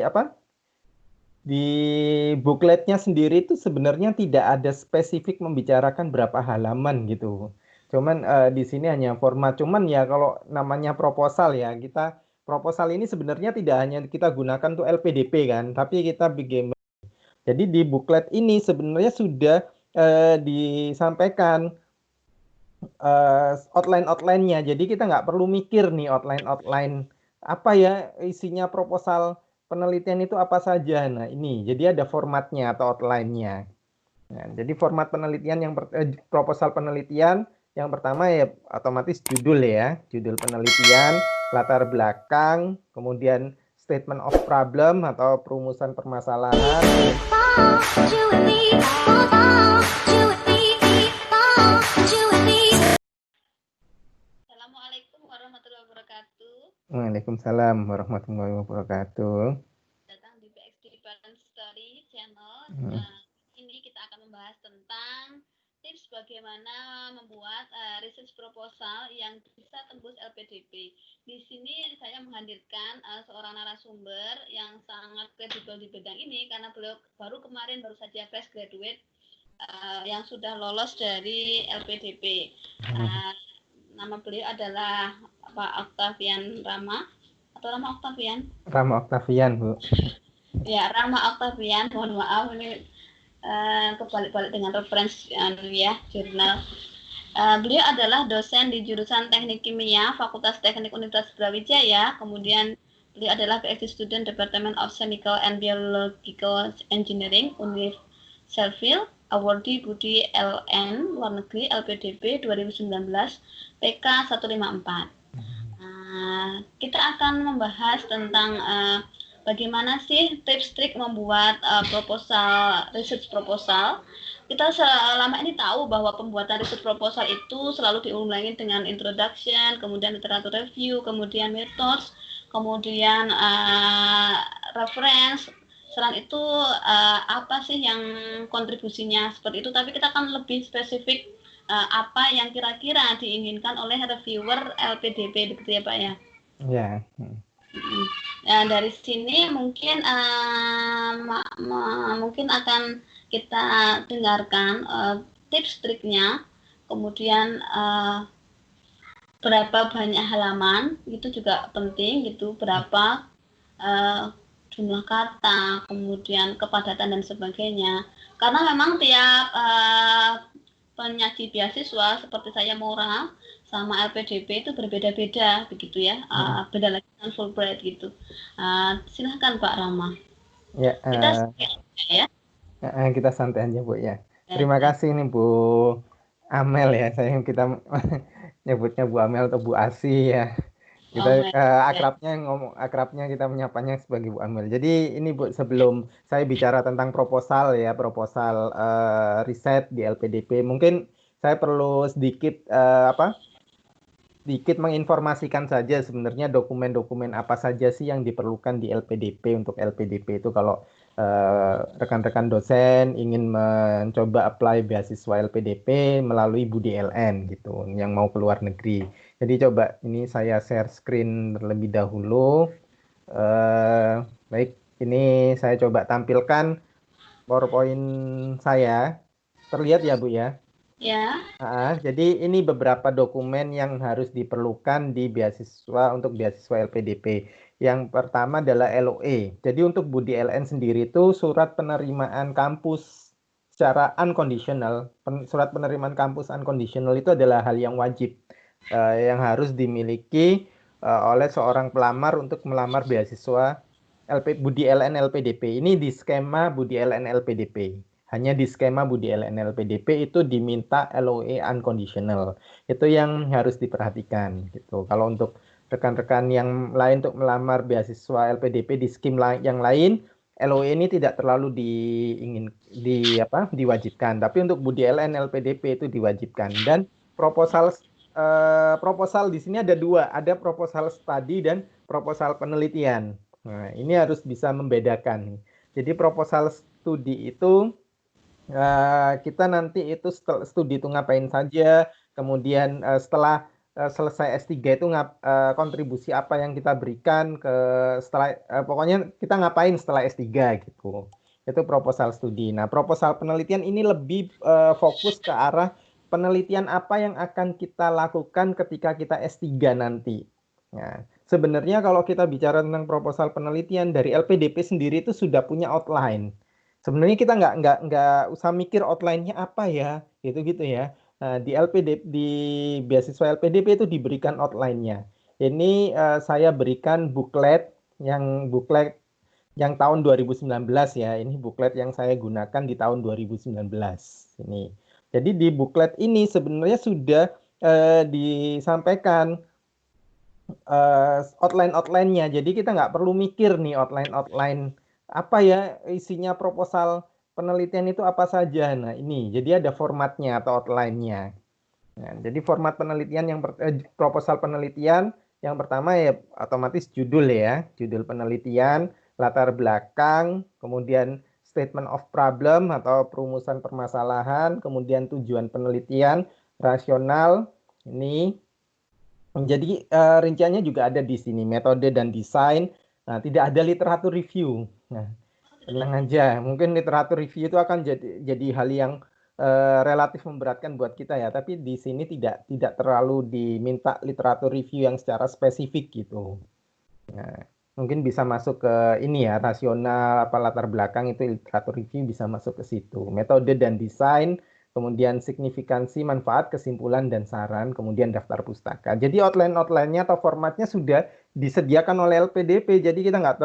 apa? Di bukletnya sendiri itu sebenarnya tidak ada spesifik membicarakan berapa halaman gitu. Cuman di sini hanya format. Cuman ya kalau namanya proposal ya, kita proposal ini sebenarnya tidak hanya kita gunakan untuk LPDP kan, tapi kita bikin. Jadi di buklet ini sebenarnya sudah disampaikan outline-outline-nya. Jadi kita nggak perlu mikir nih outline-outline apa ya isinya proposal penelitian itu apa saja. Nah ini, jadi ada formatnya atau outline-nya. Nah, jadi format penelitian proposal penelitian yang pertama ya otomatis judul ya, judul penelitian, latar belakang, kemudian statement of problem atau perumusan permasalahan. Assalamualaikum warahmatullahi wabarakatuh. Waalaikumsalam warahmatullahi wabarakatuh. Datang di PXD Balance Story Channel. Ini kita akan membahas tentang tips bagaimana membuat research proposal yang bisa tembus LPDP. Di sini saya menghadirkan seorang narasumber yang sangat kredibel di bidang ini karena beliau baru saja fresh graduate yang sudah lolos dari LPDP. Nama beliau adalah Pak Octavian Rama atau Rama Octavian? Rama Octavian, Bu. Ya, Rama Octavian. Mohon maaf ini kebalik-balik dengan referensi ya jurnal. Beliau adalah dosen di jurusan Teknik Kimia Fakultas Teknik Universitas Brawijaya. Kemudian beliau adalah PhD student Department of Chemical and Biological Engineering Univ Sheffield. Awardee Budi LN Luar Negeri LPDP 2019 PK 154. Kita akan membahas tentang bagaimana sih tips-trik membuat research proposal. Kita selama ini tahu bahwa pembuatan research proposal itu selalu diulangi dengan introduction, kemudian literature review, kemudian methods, kemudian reference. Selain itu apa sih yang kontribusinya seperti itu, tapi kita akan lebih spesifik apa yang kira-kira diinginkan oleh reviewer LPDP begitu ya Pak ya? Ya. Nah, dari sini mungkin mungkin akan kita dengarkan tips triknya, kemudian berapa banyak halaman itu juga penting gitu, berapa jumlah kata, kemudian kepadatan dan sebagainya. Karena memang tiap penyaji beasiswa seperti saya Mora sama LPDP itu berbeda-beda begitu ya, beda lagi dengan Fulbright gitu. Silahkan Pak Rama. Ya, kita santai aja ya. Kita santai aja Bu ya. Terima kasih nih Bu Amel ya, kita nyebutnya Bu Amel atau Bu Asi ya. Kita akrabnya kita menyapanya sebagai Bu Amel. Jadi ini Bu, sebelum saya bicara tentang proposal ya, proposal riset di LPDP, mungkin saya perlu sedikit sedikit menginformasikan saja sebenarnya dokumen-dokumen apa saja sih yang diperlukan di LPDP. Untuk LPDP itu kalau rekan-rekan dosen ingin mencoba apply beasiswa LPDP melalui Budi LN gitu, yang mau keluar negeri. Jadi coba ini saya share screen terlebih dahulu. Baik, ini saya coba tampilkan PowerPoint saya. Terlihat ya Bu ya? Ya. Jadi ini beberapa dokumen yang harus diperlukan di beasiswa untuk beasiswa LPDP. Yang pertama adalah LOE. Jadi untuk Budi LN sendiri itu surat penerimaan kampus secara unconditional. Surat penerimaan kampus unconditional itu adalah hal yang wajib yang harus dimiliki oleh seorang pelamar untuk melamar beasiswa Budi LN LPDP. Ini di skema Budi LN LPDP. Hanya di skema Budi LN LPDP itu diminta LOE unconditional. Itu yang harus diperhatikan gitu. Kalau untuk rekan-rekan yang lain untuk melamar beasiswa LPDP di skim yang lain, LOE ini tidak terlalu diwajibkan. Tapi untuk Budi LN LPDP itu diwajibkan. Dan proposal di sini ada dua, ada proposal studi dan proposal penelitian. Nah, ini harus bisa membedakan. Jadi proposal studi itu kita nanti itu studi itu ngapain saja, kemudian setelah selesai S3 itu kontribusi apa yang kita berikan ke setelah pokoknya kita ngapain setelah S3 gitu. Itu proposal studi. Nah, proposal penelitian ini lebih fokus ke arah penelitian apa yang akan kita lakukan ketika kita S3 nanti. Nah, sebenarnya kalau kita bicara tentang proposal penelitian dari LPDP sendiri itu sudah punya outline. Sebenarnya kita nggak usah mikir outline-nya apa ya, gitu-gitu ya. Nah, di LPDP di beasiswa LPDP itu diberikan outline-nya. Ini saya berikan buklet yang tahun 2019 ya. Ini buklet yang saya gunakan di tahun 2019 ini. Jadi di buklet ini sebenarnya sudah disampaikan outline-outline-nya. Jadi kita nggak perlu mikir nih outline-outline apa ya isinya proposal penelitian itu apa saja. Nah ini, jadi ada formatnya atau outline-nya. Nah, jadi format penelitian proposal penelitian yang pertama ya otomatis judul ya, judul penelitian, latar belakang, kemudian statement of problem atau perumusan permasalahan, kemudian tujuan penelitian, rasional, ini. Jadi rinciannya juga ada di sini, metode dan desain. Nah, tidak ada literatur review. Nah, tenang aja, mungkin literatur review itu akan jadi hal yang relatif memberatkan buat kita ya, tapi di sini tidak terlalu diminta literatur review yang secara spesifik gitu. Nah, mungkin bisa masuk ke ini ya, rasional apa latar belakang itu literatur review bisa masuk ke situ. Metode dan desain, kemudian signifikansi, manfaat, kesimpulan dan saran, kemudian daftar pustaka. Jadi outline-nya atau formatnya sudah disediakan oleh LPDP, jadi kita nggak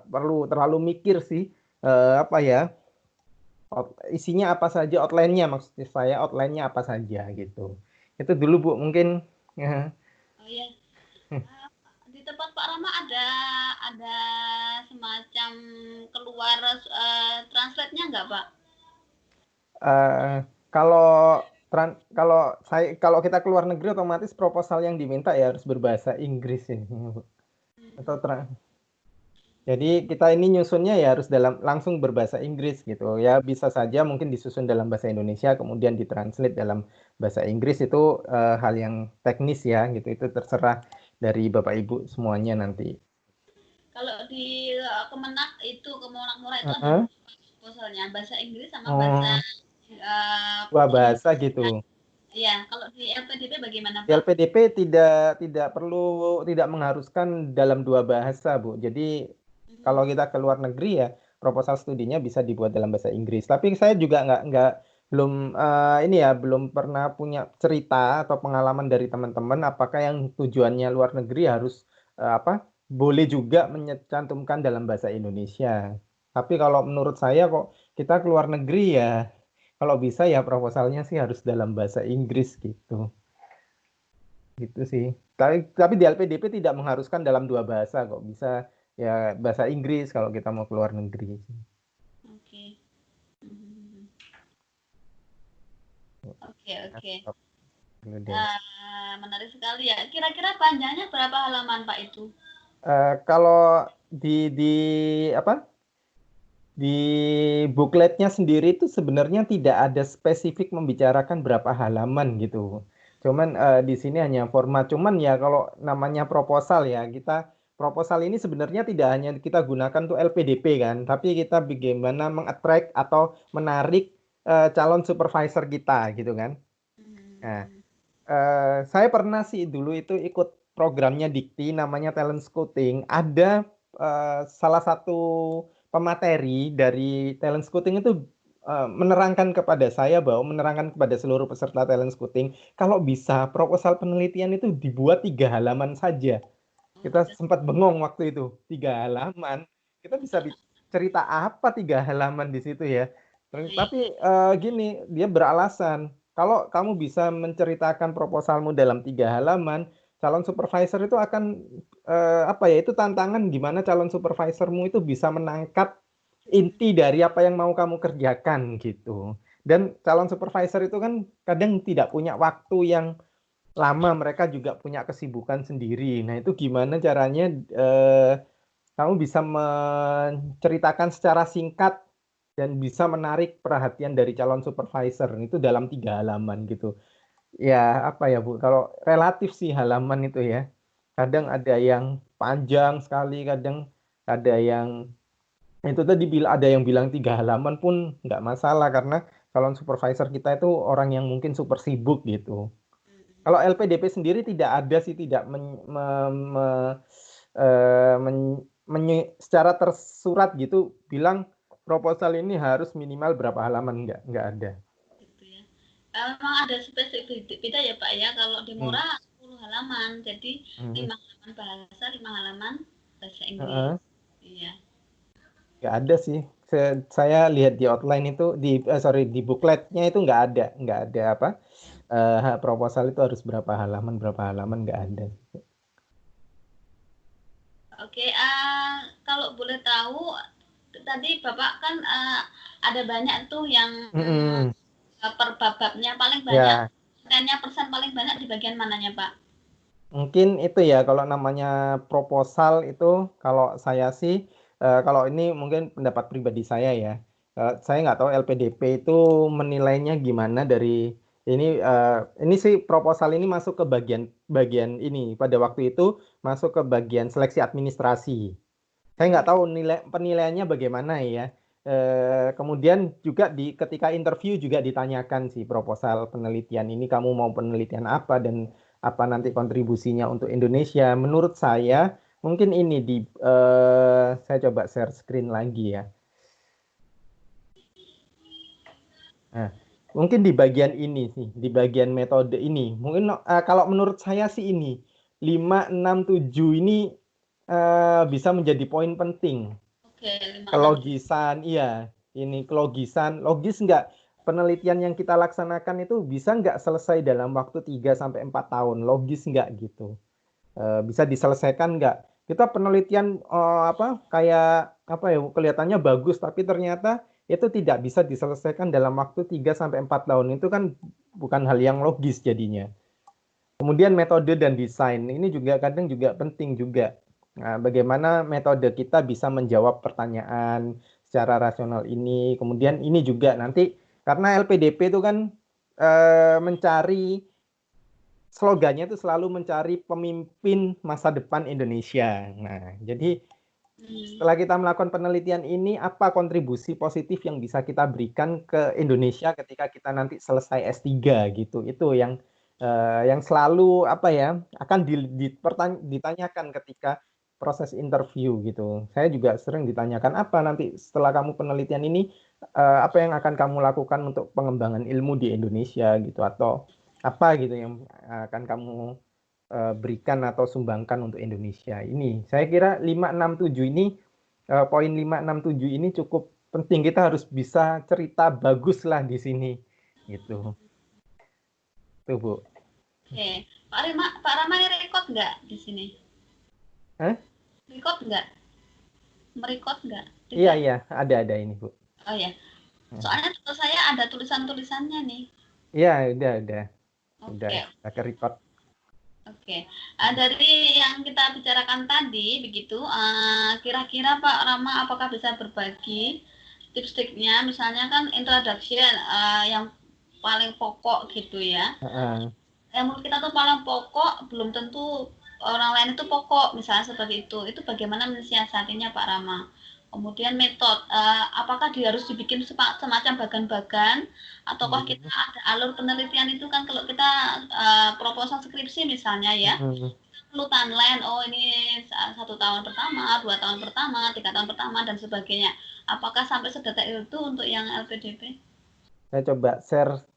perlu terlalu mikir sih apa ya isinya apa saja, outline-nya maksud saya outline-nya apa saja gitu. Itu dulu Bu mungkin. Ya. Oh ya. Di tempat Pak Rama ada semacam keluar translate-nya nggak Pak? Kalau kalau kita keluar negeri otomatis proposal yang diminta ya harus berbahasa Inggris ini. Atau jadi kita ini nyusunnya ya harus langsung berbahasa Inggris gitu. Ya bisa saja mungkin disusun dalam bahasa Indonesia kemudian ditranslate dalam bahasa Inggris itu hal yang teknis ya gitu. Itu terserah dari Bapak Ibu semuanya nanti. Kalau di Kemenak itu Kemenak Murah itu ada Uh-huh. proposalnya bahasa Inggris sama bahasa Oh, dua bahasa Indonesia. gitu. Iya, kalau di LPDP bagaimana Di Pak? LPDP tidak mengharuskan dalam dua bahasa, Bu. Jadi kalau kita ke luar negeri ya proposal studinya bisa dibuat dalam bahasa Inggris. Tapi saya juga belum pernah punya cerita atau pengalaman dari teman-teman apakah yang tujuannya luar negeri harus boleh juga mencantumkan dalam bahasa Indonesia. Tapi kalau menurut saya kok kita ke luar negeri ya kalau bisa ya proposalnya sih harus dalam bahasa Inggris gitu. Gitu sih. Tapi di LPDP tidak mengharuskan dalam dua bahasa kok. Bisa ya bahasa Inggris kalau kita mau keluar negeri. Oke. Oke. Menarik sekali ya. Kira-kira panjangnya berapa halaman Pak itu? Kalau di apa di bukletnya sendiri itu sebenarnya tidak ada spesifik membicarakan berapa halaman gitu. Cuman di sini hanya format. Cuman ya kalau namanya proposal ya proposal ini sebenarnya tidak hanya kita gunakan untuk LPDP kan, tapi kita bagaimana mengattract atau menarik calon supervisor kita gitu kan. Nah, saya pernah sih dulu itu ikut programnya Dikti namanya Talent Scouting. Ada salah satu pemateri dari Talent Scouting itu menerangkan kepada seluruh peserta Talent Scouting kalau bisa proposal penelitian itu dibuat 3 halaman saja. Kita sempat bengong waktu itu 3 halaman. Kita bisa cerita apa 3 halaman di situ ya. Tapi gini, dia beralasan kalau kamu bisa menceritakan proposalmu dalam 3 halaman, calon supervisor itu akan itu tantangan gimana calon supervisormu itu bisa menangkap inti dari apa yang mau kamu kerjakan gitu. Dan calon supervisor itu kan kadang tidak punya waktu yang lama, mereka juga punya kesibukan sendiri. Nah, itu gimana caranya kamu bisa menceritakan secara singkat dan bisa menarik perhatian dari calon supervisor itu dalam 3 halaman gitu. Ya apa ya Bu, kalau relatif sih halaman itu ya. Kadang ada yang panjang sekali, kadang ada yang itu tadi ada yang bilang 3 halaman pun nggak masalah karena calon supervisor kita itu orang yang mungkin super sibuk gitu. Kalau LPDP sendiri tidak ada sih, tidak secara tersurat gitu bilang proposal ini harus minimal berapa halaman, nggak ada. Gitu ya. Memang ada spesifik beda ya Pak ya. Kalau di Hmm. Mora 10 halaman, jadi Hmm. 5 halaman bahasa, 5 halaman bahasa Inggris. Heeh. Iya. Nggak ada sih. Saya lihat di outline itu sorry, di bookletnya itu nggak ada apa proposal itu harus berapa halaman nggak ada. Oke, kalau boleh tahu tadi Bapak kan ada banyak tuh yang Mm-mm. per babnya paling banyak, Ya, persen paling banyak di bagian mananya Pak? mungkin itu ya kalau namanya proposal itu, kalau saya sih kalau ini mungkin pendapat pribadi saya ya. Saya nggak tahu LPDP itu menilainya gimana dari ini sih proposal ini masuk ke bagian bagian ini pada waktu itu masuk ke bagian seleksi administrasi. Saya nggak tahu penilaiannya bagaimana ya. Kemudian juga ketika interview juga ditanyakan sih proposal penelitian ini kamu mau penelitian apa dan apa nanti kontribusinya untuk Indonesia. Menurut saya mungkin ini saya coba share screen lagi ya. Nah, mungkin di bagian ini sih, di bagian metode ini. Mungkin kalau menurut saya sih ini 5, 6, 7 ini bisa menjadi poin penting. Oke, 5, 6. Kelogisan, iya. Ini kelogisan, logis nggak? Penelitian yang kita laksanakan itu bisa nggak selesai dalam waktu 3 sampai 4 tahun? Logis nggak gitu? Bisa diselesaikan nggak? Kita penelitian apa kayak apa ya kelihatannya bagus tapi ternyata itu tidak bisa diselesaikan dalam waktu 3 sampai 4 tahun. Itu kan bukan hal yang logis jadinya. Kemudian metode dan desain ini juga kadang juga penting juga. Nah, bagaimana metode kita bisa menjawab pertanyaan secara rasional ini. Kemudian ini juga nanti karena LPDP itu kan mencari slogannya itu selalu mencari pemimpin masa depan Indonesia. Nah, jadi setelah kita melakukan penelitian ini, apa kontribusi positif yang bisa kita berikan ke Indonesia ketika kita nanti selesai S3 gitu. Itu yang selalu apa ya akan ditanyakan ketika proses interview gitu. Saya juga sering ditanyakan apa nanti setelah kamu penelitian ini apa yang akan kamu lakukan untuk pengembangan ilmu di Indonesia gitu atau apa gitu yang akan kamu berikan atau sumbangkan untuk Indonesia. Ini saya kira 5, 6, 7 ini poin 5, 6, 7 ini cukup penting. Kita harus bisa cerita bagus lah di sini gitu. Tuh, Bu. Oke, Pak Rama ini record nggak di sini? Record nggak? Merecord nggak? Iya, iya, ada ini, Bu. Oh ya, soalnya saya ada tulisan-tulisannya nih. Iya, udah Oke. ke record. Oke, dari yang kita bicarakan tadi, begitu, kira-kira Pak Rama apakah bisa berbagi tips-tipsnya, misalnya kan introduction yang paling pokok gitu ya. Yang menurut kita tuh paling pokok, belum tentu orang lain itu pokok, misalnya seperti itu bagaimana mensiasatinya Pak Rama. Kemudian metode, apakah dia harus dibikin semacam bagan-bagan, ataukah kita ada alur penelitian itu kan kalau kita proposal skripsi misalnya ya, perlu timeline, oh ini 1 tahun pertama, 2 tahun pertama, 3 tahun pertama, dan sebagainya. Apakah sampai sedetail itu untuk yang LPDP? Saya coba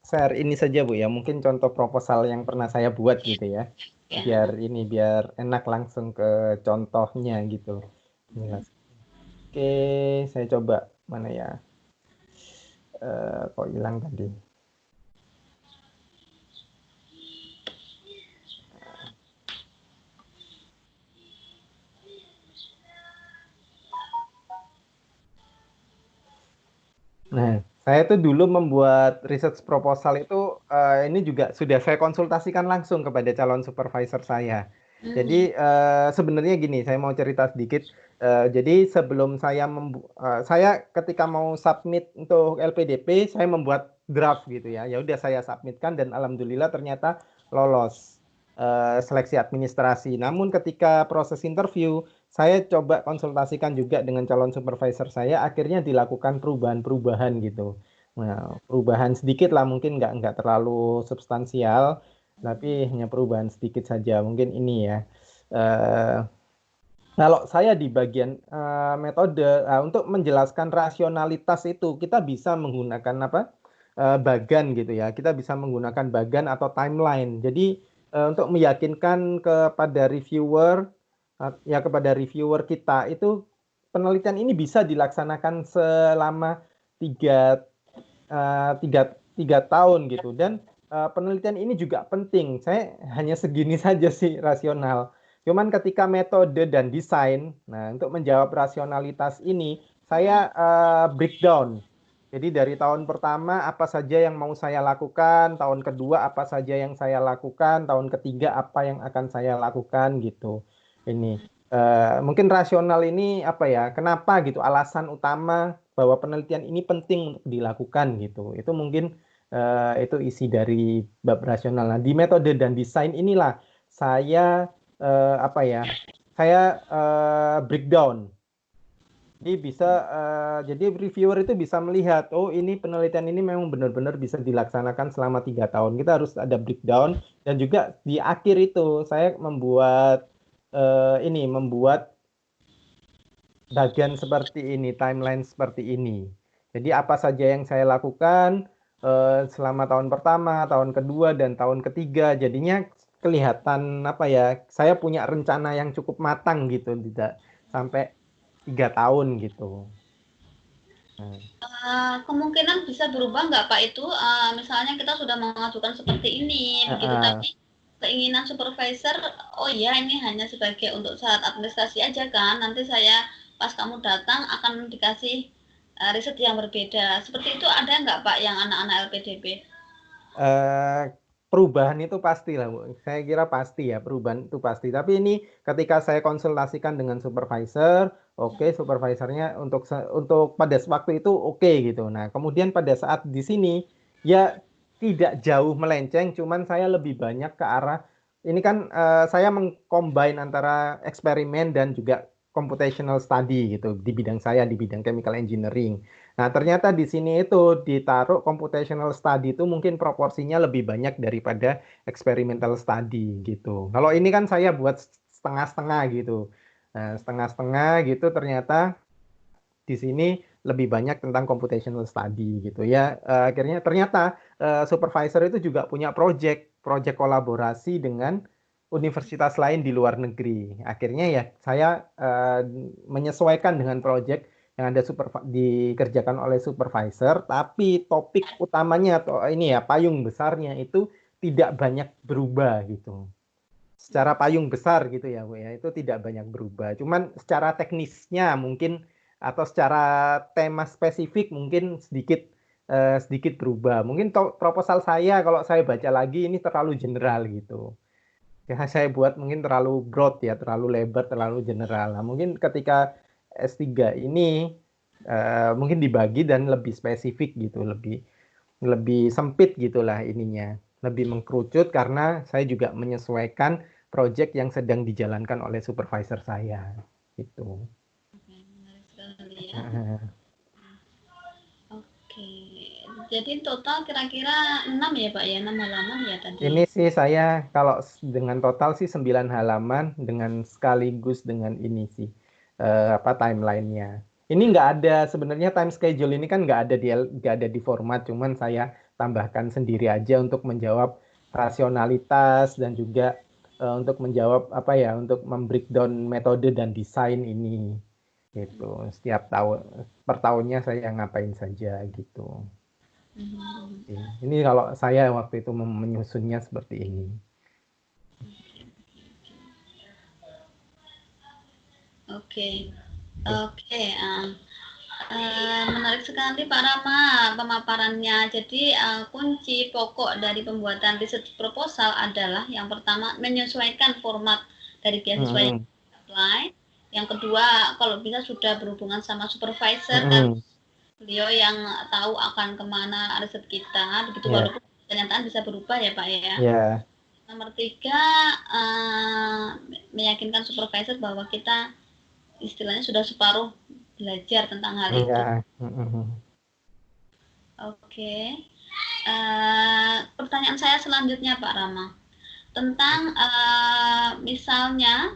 share ini saja, Bu ya. Mungkin contoh proposal yang pernah saya buat gitu ya. Biar enak langsung ke contohnya gitu. Oke, saya coba mana ya? Kok hilang tadi? Nah, saya tuh dulu membuat research proposal itu ini juga sudah saya konsultasikan langsung kepada calon supervisor saya. Jadi sebenarnya gini, saya mau cerita sedikit. Jadi sebelum saya ketika mau submit untuk LPDP, saya membuat draft gitu ya. Ya udah saya submitkan dan alhamdulillah ternyata lolos seleksi administrasi. Namun ketika proses interview, saya coba konsultasikan juga dengan calon supervisor saya, akhirnya dilakukan perubahan-perubahan gitu. Nah, perubahan sedikit lah, mungkin nggak terlalu substansial, tapi hanya perubahan sedikit saja. Mungkin ini ya. Eh, Kalau saya di bagian metode untuk menjelaskan rasionalitas itu kita bisa menggunakan apa bagan gitu ya. Kita bisa menggunakan bagan atau timeline. Jadi untuk meyakinkan kepada reviewer ya kepada reviewer kita itu penelitian ini bisa dilaksanakan selama tiga tiga tahun gitu dan penelitian ini juga penting. Saya hanya segini saja sih rasional. Cuman ketika metode dan desain, nah untuk menjawab rasionalitas ini, saya breakdown. Jadi dari tahun pertama apa saja yang mau saya lakukan, tahun kedua apa saja yang saya lakukan, tahun ketiga apa yang akan saya lakukan gitu. Ini mungkin rasional ini apa ya? Kenapa gitu? Alasan utama bahwa penelitian ini penting untuk dilakukan gitu. Itu mungkin itu isi dari bab rasional. Nah, di metode dan desain inilah saya apa ya? Saya breakdown. Jadi jadi reviewer itu bisa melihat, oh ini penelitian ini memang benar-benar bisa dilaksanakan selama 3 tahun. Kita harus ada breakdown dan juga di akhir itu saya membuat bagian seperti ini, timeline seperti ini. Jadi apa saja yang saya lakukan selama tahun pertama, tahun kedua, dan tahun ketiga, jadinya kelihatan apa ya, saya punya rencana yang cukup matang gitu, tidak sampai 3 tahun gitu. Kemungkinan bisa berubah nggak Pak itu? Misalnya kita sudah mengajukan seperti ini, begitu, tapi keinginan supervisor, oh ya ini hanya sebagai untuk syarat administrasi aja kan, nanti saya pas kamu datang akan dikasih riset yang berbeda. Seperti itu ada nggak Pak yang anak-anak LPDP? Perubahan itu pasti lah, Bu. Saya kira pasti ya, perubahan itu pasti. Tapi ini ketika saya konsultasikan dengan supervisor, oke, supervisornya untuk pada waktu itu oke gitu. Nah, kemudian pada saat di sini ya tidak jauh melenceng, cuman saya lebih banyak ke arah ini kan saya mengcombine antara eksperimen dan juga computational study gitu di bidang saya di bidang chemical engineering. Nah, ternyata di sini itu ditaruh computational study itu mungkin proporsinya lebih banyak daripada experimental study gitu. Kalau ini kan saya buat setengah-setengah gitu. Nah, setengah-setengah gitu ternyata di sini lebih banyak tentang computational study gitu ya. Akhirnya ternyata supervisor itu juga punya project kolaborasi dengan universitas lain di luar negeri. Akhirnya ya saya menyesuaikan dengan project yang ada dikerjakan oleh supervisor, tapi topik utamanya atau ini ya payung besarnya itu tidak banyak berubah gitu. Secara payung besar gitu ya, Bu ya, itu tidak banyak berubah. Cuman secara teknisnya mungkin atau secara tema spesifik mungkin sedikit berubah. Mungkin proposal saya kalau saya baca lagi ini terlalu general gitu. Ya, saya buat mungkin terlalu broad ya, terlalu lebar, terlalu general. Nah, mungkin ketika S3 ini mungkin dibagi dan lebih spesifik gitu, lebih lebih sempit gitulah ininya, lebih mengkerucut karena saya juga menyesuaikan project yang sedang dijalankan oleh supervisor saya gitu. Oke, menarik sekali ya. Oke, jadi total kira-kira 6 ya Pak ya, 6 halaman ya tadi. Ini sih saya kalau dengan total sih 9 halaman dengan sekaligus dengan ini sih apa timelinenya. Ini nggak ada sebenarnya time schedule ini kan nggak ada di format, cuman saya tambahkan sendiri aja untuk menjawab rasionalitas dan juga untuk menjawab apa ya untuk membreakdown metode dan desain ini gitu. Setiap tahun per tahunnya saya ngapain saja gitu. Ini kalau saya waktu itu menyusunnya seperti ini. Oke, oke. Menarik sekali Pak Rama pemaparannya. Jadi kunci pokok dari pembuatan riset proposal adalah yang pertama menyesuaikan format dari beasiswa yang apply. Yang kedua, kalau bisa sudah berhubungan sama supervisor dan Mm-mm. beliau yang tahu akan kemana riset kita, begitu Ya, walaupun kenyataan bisa berubah ya Pak ya. ya, Nomor tiga, meyakinkan supervisor bahwa kita istilahnya sudah separuh belajar tentang hal itu. ya. Mm-mm. Oke. Pertanyaan saya selanjutnya Pak Rama tentang misalnya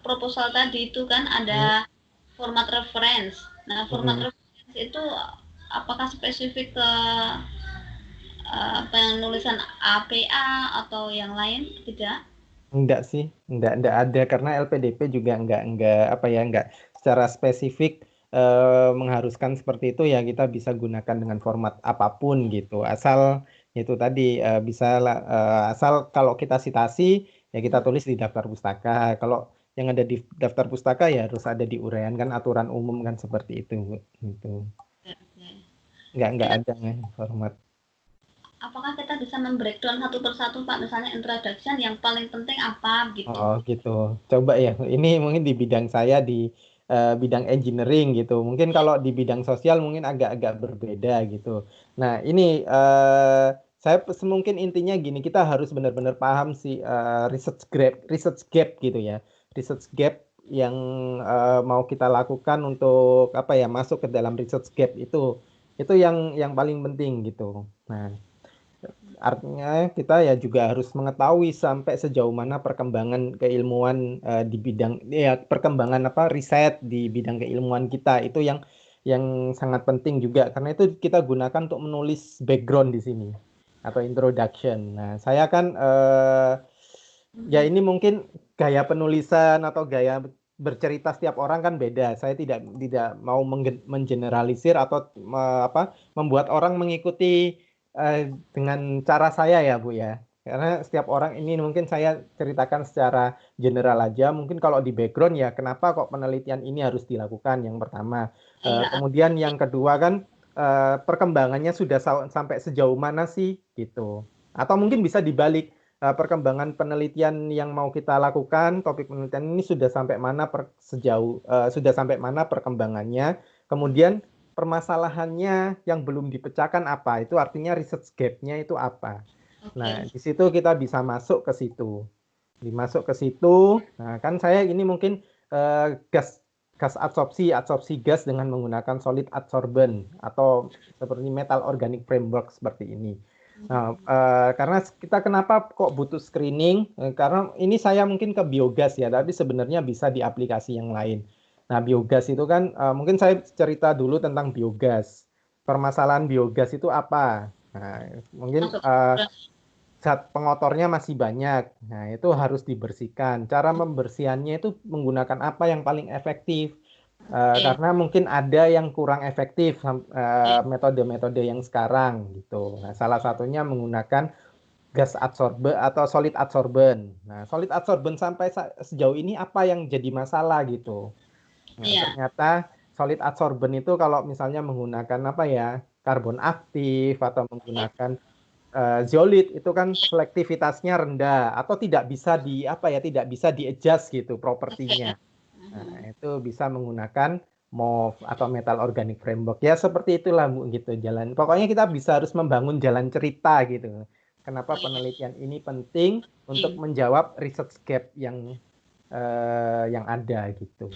proposal tadi itu kan Mm-mm. ada format reference. Nah, format Mm-mm. reference itu apakah spesifik ke penulisan APA atau yang lain? Tidak? Enggak sih, enggak ada karena LPDP juga enggak apa ya, enggak secara spesifik mengharuskan seperti itu ya kita bisa gunakan dengan format apapun gitu. Asal itu tadi asal kalau kita citasi ya kita tulis di daftar pustaka. Kalau yang ada di daftar pustaka ya harus ada di uraian kan aturan umum kan seperti itu gitu. Enggak Kita ada format. apakah kita bisa membreakdown satu persatu Pak, misalnya introduction yang paling penting apa gitu. Oh gitu. Coba ya. Ini mungkin di bidang saya di bidang engineering gitu. Mungkin kalau di bidang sosial mungkin agak-agak berbeda gitu. Nah ini saya mungkin intinya gini. Kita harus benar-benar paham si research gap gitu ya. Research gap yang mau kita lakukan untuk apa ya masuk ke dalam research gap itu yang paling penting gitu. Nah. Artinya kita ya juga harus mengetahui sampai sejauh mana perkembangan keilmuan di bidang ya perkembangan apa riset di bidang keilmuan kita itu yang sangat penting juga karena itu kita gunakan untuk menulis background di sini atau introduction. Nah, saya kan ya ini mungkin gaya penulisan atau gaya bercerita setiap orang kan beda. Saya tidak mau mengeneralisir atau membuat orang mengikuti eh, dengan cara saya ya Bu ya. Karena setiap orang ini mungkin saya ceritakan secara general aja. Mungkin kalau di background ya kenapa kok penelitian ini harus dilakukan yang pertama. Iya. Kemudian yang kedua kan perkembangannya sudah sampai sejauh mana sih gitu. Atau mungkin bisa dibalik perkembangan penelitian yang mau kita lakukan, topik penelitian ini sudah sampai mana sudah sampai mana perkembangannya. Kemudian permasalahannya yang belum dipecahkan apa? Itu artinya research gap-nya itu apa? Nah, Oke. di situ kita bisa masuk ke situ. Dimasuk ke situ. Nah, kan saya ini mungkin gas gas absorpsi gas dengan menggunakan solid adsorbent atau seperti metal organic framework seperti ini. Nah, karena kita kenapa kok butuh screening? Karena ini saya mungkin ke biogas ya, tapi sebenarnya bisa di aplikasi yang lain. Nah, biogas itu kan mungkin saya cerita dulu tentang biogas. Permasalahan biogas itu apa? Nah, mungkin Masuk. zat pengotornya masih banyak. Nah, itu harus dibersihkan. Cara membersihannya itu menggunakan apa yang paling efektif? Oke. Karena mungkin ada yang kurang efektif metode-metode yang sekarang gitu. Nah, salah satunya menggunakan gas adsorber atau solid adsorbent. Nah, solid adsorbent sampai sejauh ini apa yang jadi masalah gitu. Nah, Iya. ternyata solid adsorbent itu kalau misalnya menggunakan apa ya, karbon aktif atau menggunakan zeolit itu kan selektivitasnya rendah atau tidak bisa tidak bisa di-adjust gitu propertinya. Oke. Nah, itu bisa menggunakan MOF atau Metal Organic Framework. Ya seperti itulah Bu gitu jalan. Pokoknya kita bisa harus membangun jalan cerita gitu. Kenapa Oke. penelitian ini penting untuk menjawab research gap yang ada gitu.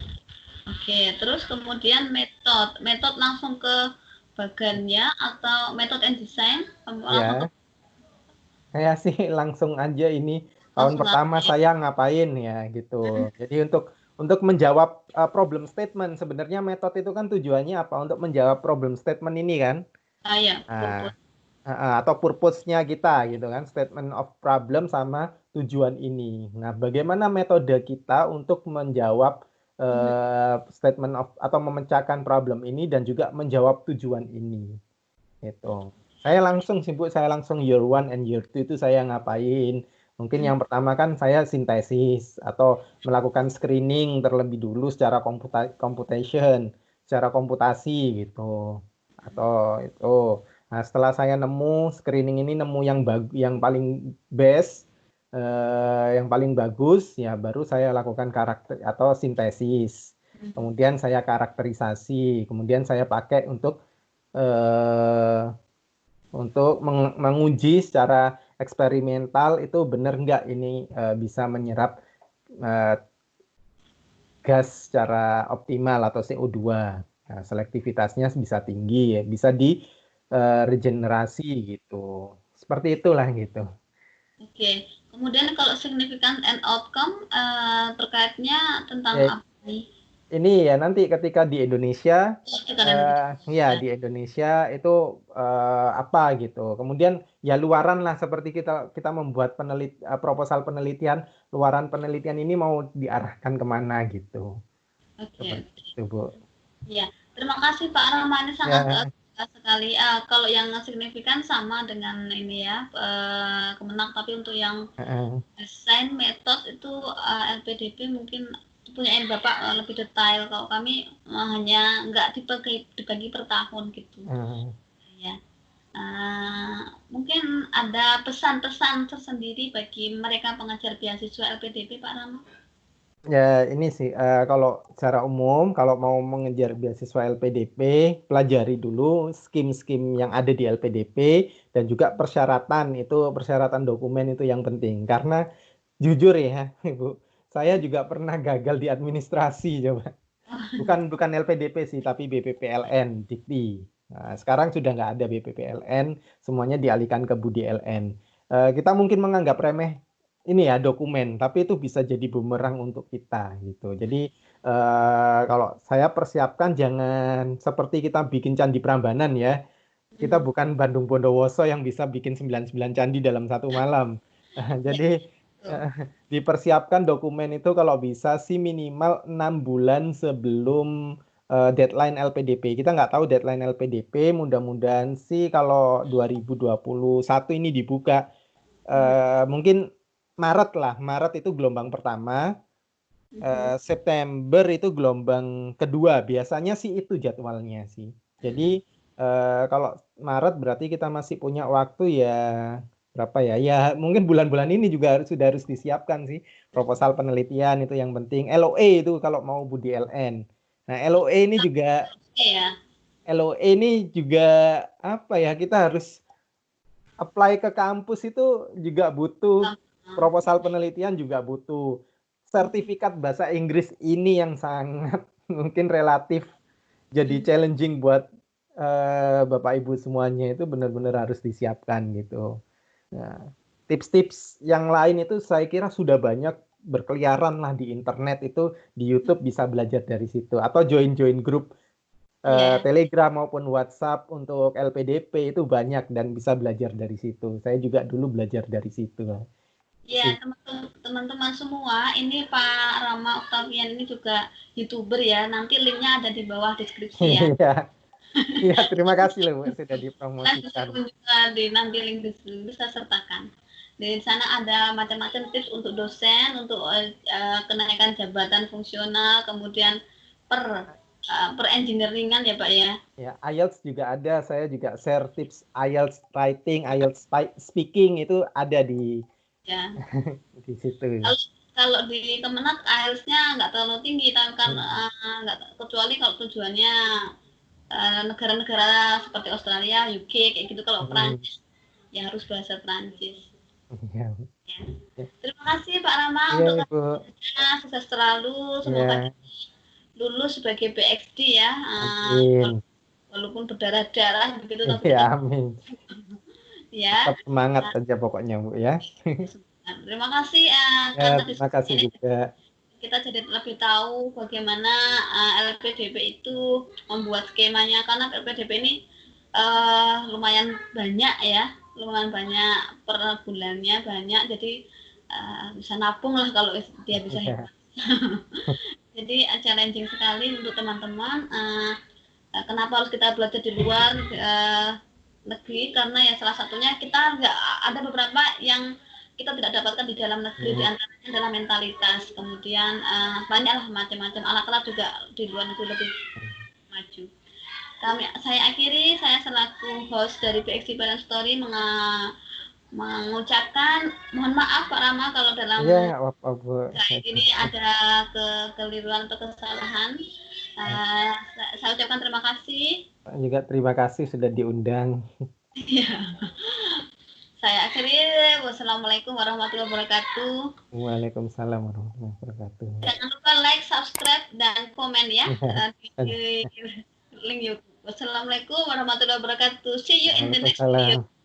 Oke, terus kemudian metode langsung ke bagannya atau metode and design langsung ke Ya, saya sih langsung aja ini tahun langsung pertama lagi. saya ngapain ya gitu. Jadi untuk menjawab problem statement sebenarnya metode itu kan tujuannya apa? Untuk menjawab problem statement ini kan. Ya, Nah, purpose. atau purpose-nya kita gitu kan, statement of problem sama tujuan ini. Nah, bagaimana metode kita untuk menjawab statement of atau memecahkan problem ini dan juga menjawab tujuan ini. Gitu. Saya langsung year one and year two itu saya ngapain. Mungkin yang pertama kan saya sintesis atau melakukan screening terlebih dulu secara computation, secara komputasi gitu. Atau itu. Nah, setelah saya nemu screening ini nemu yang paling best, yang paling bagus, ya baru saya lakukan karakter atau sintesis. Kemudian saya karakterisasi, kemudian saya pakai untuk menguji secara eksperimental itu benar nggak ini bisa menyerap gas secara optimal atau CO2. Nah, selektivitasnya bisa tinggi, ya, bisa di regenerasi gitu. Seperti itulah gitu. Oke. Kemudian kalau significance and outcome terkaitnya tentang Ya, apa nih? ini ya nanti ketika di Indonesia, Tekanan ya di Indonesia itu apa gitu. Kemudian ya luaran lah seperti kita membuat proposal penelitian, luaran penelitian ini mau diarahkan kemana gitu. Oke. Seperti itu, Bu. Ya, terima kasih Pak Rahman, ini sangat Ya, jelas sekali. Kalau yang signifikan sama dengan ini ya, Kemenang, tapi untuk yang desain metode itu LPDP mungkin punya Bapak lebih detail. Kalau kami hanya nggak dibagi per tahun gitu. Ya. Mungkin ada pesan-pesan tersendiri bagi mereka pengajar beasiswa LPDP, Pak Rahman? ya ini sih kalau secara umum kalau mau mengejar beasiswa LPDP, pelajari dulu skim-skim yang ada di LPDP dan juga persyaratan dokumen itu yang penting karena jujur ya, Ibu, saya juga pernah gagal di administrasi coba. Bukan LPDP sih, tapi BPPLN, Dikti. Nah, sekarang sudah nggak ada BPPLN, semuanya dialihkan ke Budi LN. Kita mungkin menganggap remeh ini ya dokumen, tapi itu bisa jadi bumerang untuk kita gitu. Jadi kalau saya persiapkan jangan seperti kita bikin Candi Prambanan ya. Kita bukan Bandung Bondowoso yang bisa bikin 99 candi dalam satu malam. Ya, Jadi betul. dipersiapkan dokumen itu kalau bisa sih minimal 6 bulan sebelum deadline LPDP. Kita nggak tahu deadline LPDP, mudah-mudahan sih kalau 2021 ini dibuka. Mungkin Maret lah, Maret itu gelombang pertama, September itu gelombang kedua. Biasanya sih itu jadwalnya sih. Jadi kalau Maret berarti kita masih punya waktu ya berapa ya? Ya mungkin bulan-bulan ini juga sudah harus disiapkan sih proposal penelitian itu yang penting. LOE itu kalau mau Budi LN. Nah LOE ini juga Oke ya. LOE ini juga apa ya? Kita harus apply ke kampus itu juga butuh proposal penelitian juga butuh sertifikat bahasa Inggris ini yang sangat mungkin relatif jadi challenging buat Bapak Ibu semuanya itu benar-benar harus disiapkan gitu. Nah, tips-tips yang lain itu saya kira sudah banyak berkeliaran lah di internet itu di YouTube bisa belajar dari situ atau join-join grup Iya. Telegram maupun WhatsApp untuk LPDP itu banyak dan bisa belajar dari situ. Saya juga dulu belajar dari situ. Ya, teman-teman semua, ini Pak Rama Oktavian ini juga YouTuber ya. Nanti linknya ada di bawah deskripsi ya. Iya, iya terima kasih loh Bu sudah Nanti dipromosikan. nanti link deskripsi bisa sertakan. Di sana ada macam-macam tips untuk dosen, untuk kenaikan jabatan fungsional, kemudian per engineeringan ya Pak ya. Ya, IELTS juga ada. Saya juga share tips IELTS writing, IELTS speaking itu ada di Ya. di situ. Kalau di Kemenak IELTS-nya nggak terlalu tinggi, karena nggak kecuali kalau tujuannya negara-negara seperti Australia, UK kayak gitu. Kalau Prancis ya harus bahasa Prancis. Ya. Ya. Terima kasih Pak Rama Iya, untuk Ibu. sukses selalu. Semoga Ya, lulus sebagai PhD ya. amin. Walaupun berdarah-darah begitu tapi Ya, tetap amin. ya. Tetap semangat aja pokoknya, Bu ya. Terima kasih Ya, karena terima diskusi kasih ini juga. kita jadi lebih tahu bagaimana LPDP itu membuat skemanya, karena LPDP ini lumayan banyak ya, lumayan banyak per bulannya banyak, jadi bisa nabung lah kalau dia bisa Ya, hemat. Jadi challenging sekali untuk teman-teman. Kenapa harus kita belajar di luar negeri? Karena ya salah satunya kita nggak ada beberapa yang kita tidak dapatkan di dalam negeri, di antaranya adalah mentalitas, kemudian banyaklah macam-macam alat-alat juga di luar negeri lebih maju. Saya akhiri, saya selaku host dari PXC Parent Story mengucapkan mohon maaf Pak Rama kalau dalam Iya, nggak apa-apa, Bu. ini ada kekeliruan atau kesalahan. Saya ucapkan terima kasih. Juga terima kasih sudah diundang. Ya, saya akhiri. Wassalamualaikum warahmatullahi wabarakatuh. Waalaikumsalam warahmatullahi wabarakatuh. Jangan lupa like, subscribe, dan komen ya Ya, di link YouTube. Wassalamualaikum warahmatullahi wabarakatuh. See you in the next Waalaikumsalam. video.